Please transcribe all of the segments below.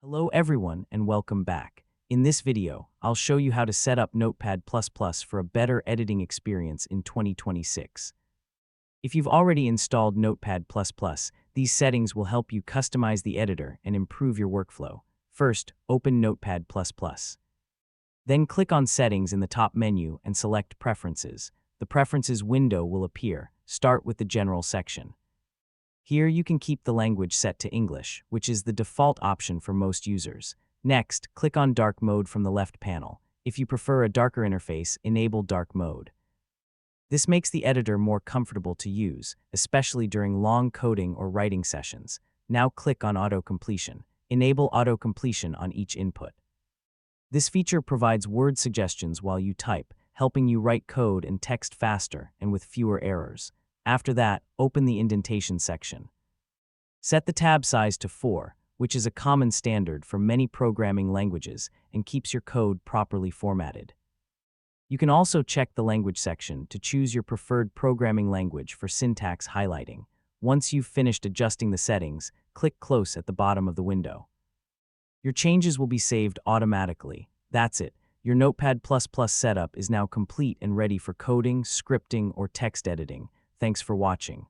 Hello everyone and welcome back. In this video, I'll show you how to set up Notepad++ for a better editing experience in 2026. If you've already installed Notepad++, these settings will help you customize the editor and improve your workflow. First, open Notepad++. Then click on Settings in the top menu and select Preferences. The Preferences window will appear. Start with the General section. Here you can keep the language set to English, which is the default option for most users. Next, click on Dark Mode from the left panel. If you prefer a darker interface, enable Dark Mode. This makes the editor more comfortable to use, especially during long coding or writing sessions. Now click on Auto Completion. Enable auto completion on each input. This feature provides word suggestions while you type, helping you write code and text faster and with fewer errors. After that, open the indentation section. Set the tab size to 4, which is a common standard for many programming languages and keeps your code properly formatted. You can also check the language section to choose your preferred programming language for syntax highlighting. Once you've finished adjusting the settings, click Close at the bottom of the window. Your changes will be saved automatically. That's it. Your Notepad++ setup is now complete and ready for coding, scripting, or text editing. Thanks for watching.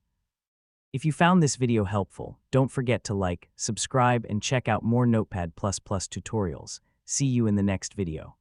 If you found this video helpful, don't forget to like, subscribe, and check out more Notepad++ tutorials. See you in the next video.